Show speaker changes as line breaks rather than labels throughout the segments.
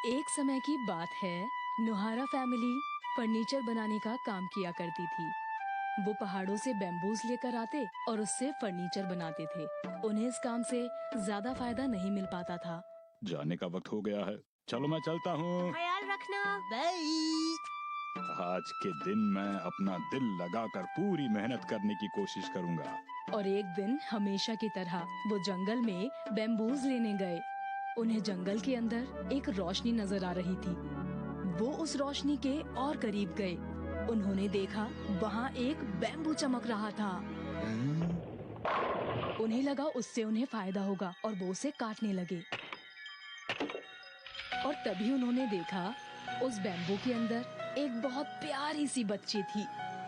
एक समय की बात है, नोहारा फैमिली फर्नीचर बनाने का काम किया करती थी। वो पहाड़ों से बैम्बूज लेकर आते और उससे फर्नीचर बनाते थे। उन्हें इस काम से ज्यादा फायदा नहीं मिल पाता था।
जाने का वक्त हो गया है, चलो मैं चलता हूँ।
ख्याल रखना।
बाय।
आज के दिन मैं अपना दिल लगाकर पूरी मेहनत करने की कोशिश करूँगा।
और एक दिन हमेशा की तरह वो जंगल में बैम्बूज लेने गए। उन्हें जंगल के अंदर एक रोशनी नजर आ रही थी। वो उस रोशनी के और करीब गए। उन्होंने देखा वहाँ एक बैम्बू चमक रहा था। उन्हें लगा उससे उन्हें फायदा होगा और वो उसे काटने लगे। और तभी उन्होंने देखा उस बैम्बू के अंदर एक बहुत प्यारी सी बच्ची थी।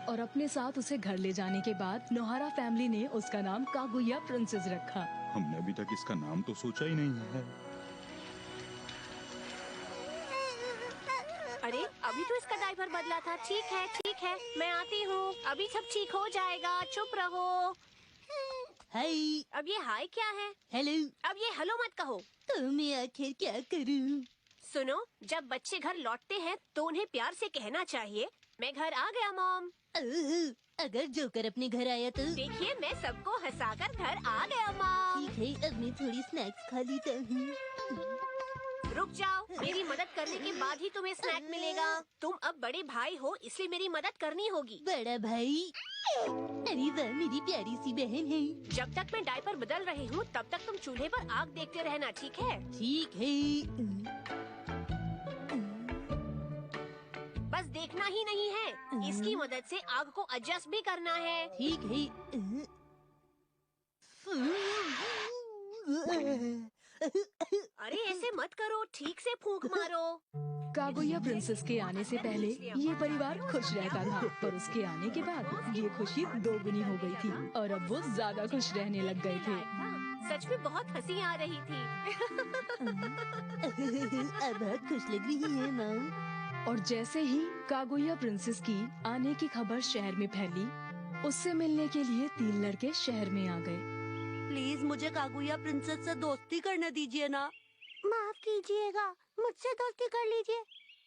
और अपने साथ उसे घर ले जाने के बाद नोहारा फैमिली ने उसका नाम कागुया प्रिंसेस रखा।
हमने अभी तक इसका नाम तो सोचा ही नहीं है।
अरे अभी तो इसका डायपर बदला था। ठीक है, मैं आती हूँ। अभी सब ठीक हो जाएगा, चुप रहो।
हाय।
अब ये हाय क्या है?
हेलो।
अब ये हेलो मत कहो।
तो मैं आखिर क्या करूँ?
सुनो, जब बच्चे घर लौटते हैं तो उन्हें प्यार से कहना चाहिए, मैं घर आ गया मॉम।
अगर जोकर अपने घर आया तो?
देखिए, मैं सबको हंसाकर घर आ गया मॉम।
ठीक है, अब मैं थोड़ी स्नैक्स खा लेता हूँ।
रुक जाओ, मेरी मदद करने के बाद ही तुम्हें स्नैक मिलेगा। तुम अब बड़े भाई हो, इसलिए मेरी मदद करनी होगी।
बड़ा भाई? अरे वाह, मेरी प्यारी सी बहन है।
जब तक मैं डायपर बदल रही हूँ तब तक तुम चूल्हे पर आग देखते रहना, ठीक है?
ठीक है।
बस देखना ही नहीं है, इसकी मदद से आग को एडजस्ट भी करना है।
ठीक है।
अरे ऐसे मत करो, ठीक से फूंक मारो।
कागुया प्रिंसेस के आने से पहले ये परिवार खुश रहता था, पर उसके आने के बाद ये खुशी दोगुनी हो गई थी और अब वो ज्यादा खुश रहने लग गए थे।
सच में बहुत हंसी आ रही थी।
अब बहुत खुश लग रही है माँ।
और जैसे ही कागुया प्रिंसेस की आने की खबर शहर में फैली, उससे मिलने के लिए 3 लड़के शहर में आ गए।
प्लीज मुझे कागुया प्रिंसेस से दोस्ती करने दीजिए ना। माफ कीजिएगा, मुझसे दोस्ती कर लीजिए।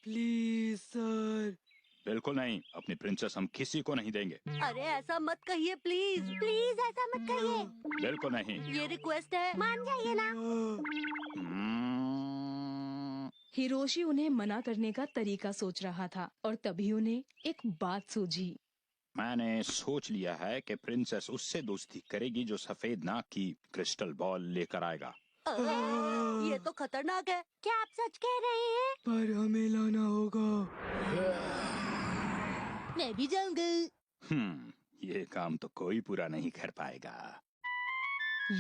Please sir.
बिल्कुल नहीं, अपनी प्रिंसेस हम किसी को नहीं देंगे।
अरे ऐसा मत कहिए, प्लीज प्लीज ऐसा मत कहिए।
बिल्कुल नहीं।
ये रिक्वेस्ट है, मान जाइए ना।
हिरोशी उन्हें मना करने का तरीका सोच रहा था और तभी उन्हें एक बात सूझी।
मैंने सोच लिया है कि प्रिंसेस उससे दोस्ती करेगी जो सफेद नाक की क्रिस्टल बॉल लेकर आएगा।
ये तो खतरनाक है। क्या आप सच कह रहे हैं?
पर हमें लाना होगा।
मैं भी जाऊंगा।
ये काम तो कोई पूरा नहीं कर पाएगा।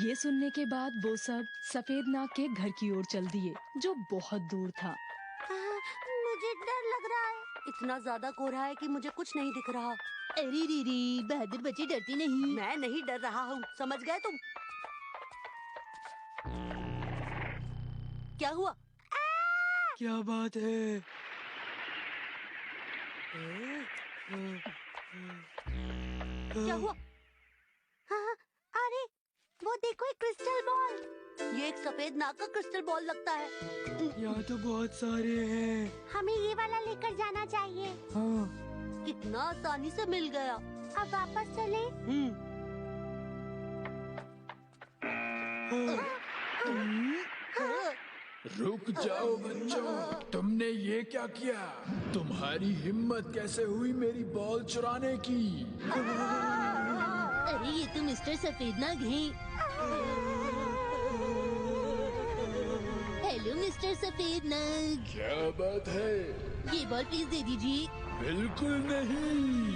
ये सुनने के बाद वो सब सफेद नाग के घर की ओर चल दिए, जो बहुत दूर था।
मुझे डर लग रहा है। इतना ज्यादा कोहरा है कि मुझे कुछ नहीं दिख रहा।
अरे रे, बहादुर बच्चे डरते नहीं।
मैं नहीं डर रहा हूँ, समझ गए तुम? क्या हुआ?
क्या बात है?
क्या हुआ? हाँ, अरे वो देखो, एक क्रिस्टल बॉल। ये एक सफेद नाग का क्रिस्टल बॉल लगता है।
यहाँ तो बहुत सारे हैं।
हमें ये वाला लेकर जाना चाहिए।
हाँ।
कितना आसानी से मिल गया। अब वापस चले।
रुक जाओ बच्चों, तुमने ये क्या किया? तुम्हारी हिम्मत कैसे हुई मेरी बॉल चुराने की?
अरे ये तो मिस्टर सफेद नाग हैं। हेलो मिस्टर सफेद नाग।
क्या बात है?
ये बॉल प्लीज दे दीजिए।
बिल्कुल नहीं।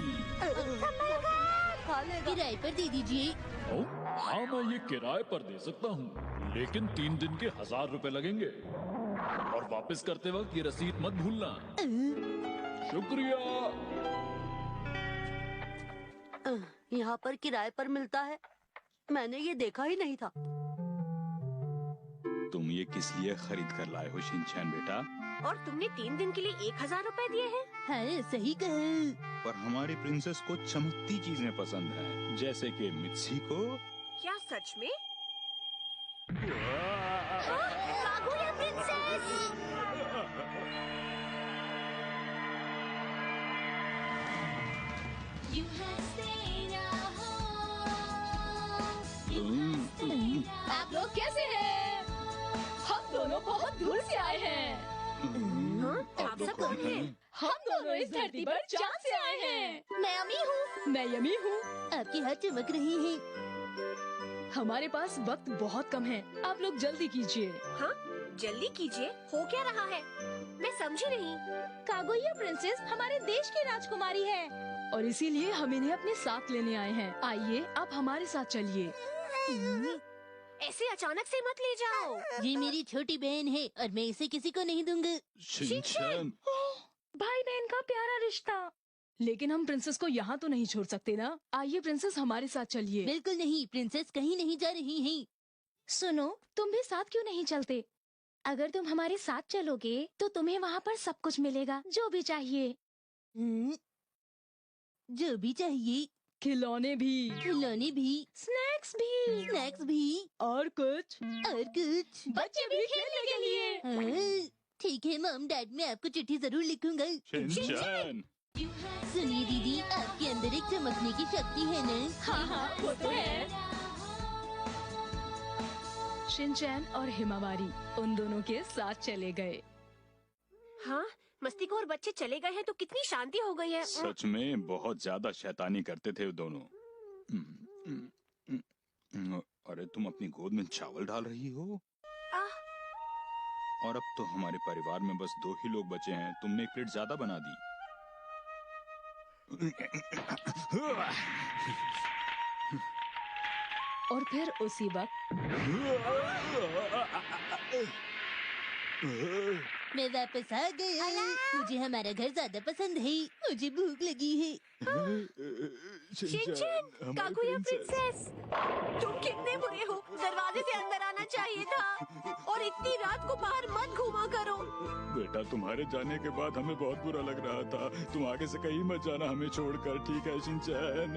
किराए पर दे दीजिए।
हाँ, मैं ये किराए पर दे सकता हूँ, लेकिन 3 दिन के 1000 रुपए लगेंगे। और वापस करते वक्त ये रसीद मत भूलना। शुक्रिया।
यहाँ पर किराए पर मिलता है? मैंने ये देखा ही नहीं था।
तुम ये किस लिए खरीद कर लाए हो शिनचैन बेटा?
और तुमने 3 दिन के लिए 1000 रुपए दिए हैं?
हाँ, सही कहा।
पर हमारी प्रिंसेस को चमकती चीजें पसंद हैं, जैसे कि मिर्ची को।
क्या सच में? Kaguya princess!
आप लोग कैसे हैं? हम दोनों बहुत दूर से आए हैं।
आप सब कौन है?
हम दोनों इस धरती पर चांद से आए हैं।
मैं अमी हूँ।
मैं यमी हूँ।
आपके हाथ चमक रहे हैं।
हमारे पास वक्त बहुत कम है, आप लोग जल्दी कीजिए।
हाँ, जल्दी कीजिए। हो क्या रहा है? मैं समझी नहीं।
कागुया प्रिंसेस हमारे देश की राजकुमारी है और इसीलिए हम इन्हें अपने साथ लेने आए हैं। आइए, आप हमारे साथ चलिए।
ऐसे अचानक से मत ले जाओ।
ये मेरी छोटी बहन है और मैं इसे किसी को नहीं दूंगा।
शिनचैन,
भाई बहन का प्यारा रिश्ता। लेकिन हम प्रिंसेस को यहाँ तो नहीं छोड़ सकते ना। आइए प्रिंसेस, हमारे साथ चलिए।
बिल्कुल नहीं, प्रिंसेस कहीं नहीं जा रही हैं।
सुनो, तुम भी साथ क्यों नहीं चलते? अगर तुम हमारे साथ चलोगे तो तुम्हें वहाँ पर सब कुछ मिलेगा, जो भी चाहिए।
जो भी चाहिए।
खिलौने भी,
खिलौने भी,
स्नैक्स भी और कुछ बच्चे भी खेलने के लिए।
हाँ, ठीक है मॉम डैड, मैं आपको चिट्ठी जरूर लिखूंगा।
शिनचैन,
सुनिए दीदी, आपके अंदर एक चमकने की शक्ति है ना?
हाँ, वो तो है। शिनचैन और हिमावारी उन दोनों के साथ चले गए।
हाँ, मस्तीखोर बच्चे चले गए हैं तो कितनी शांति हो गई है।
सच में बहुत ज्यादा शैतानी करते थे वो दोनों। अरे तुम अपनी गोद में चावल डाल रही हो? और अब तो हमारे परिवार में बस 2 ही लोग बचे हैं। तुमने 1 प्लेट ज्यादा बना दी।
और फिर उसी वक्त
मैं वापस आ गया। मुझे हमारा घर ज्यादा पसंद है। मुझे भूख लगी है।
शिनचैन, कागुया प्रिंसेस, तुम कितने बुरे हो। दरवाजे से अंदर आना चाहिए था और इतनी रात को बाहर मत घूमा करो।
बेटा, तुम्हारे जाने के बाद हमें बहुत बुरा लग रहा था। तुम आगे से कहीं मत जाना हमें छोड़कर, ठीक है शिनचैन?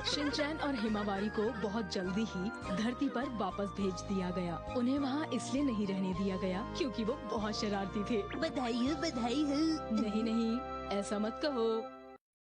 शिनचैन और हिमावारी को बहुत जल्दी ही धरती पर वापस भेज दिया गया। उन्हें वहाँ इसलिए नहीं रहने दिया गया क्योंकि वो बहुत शरारती थे।
बधाई हो, बधाई हो।
नहीं, ऐसा मत कहो।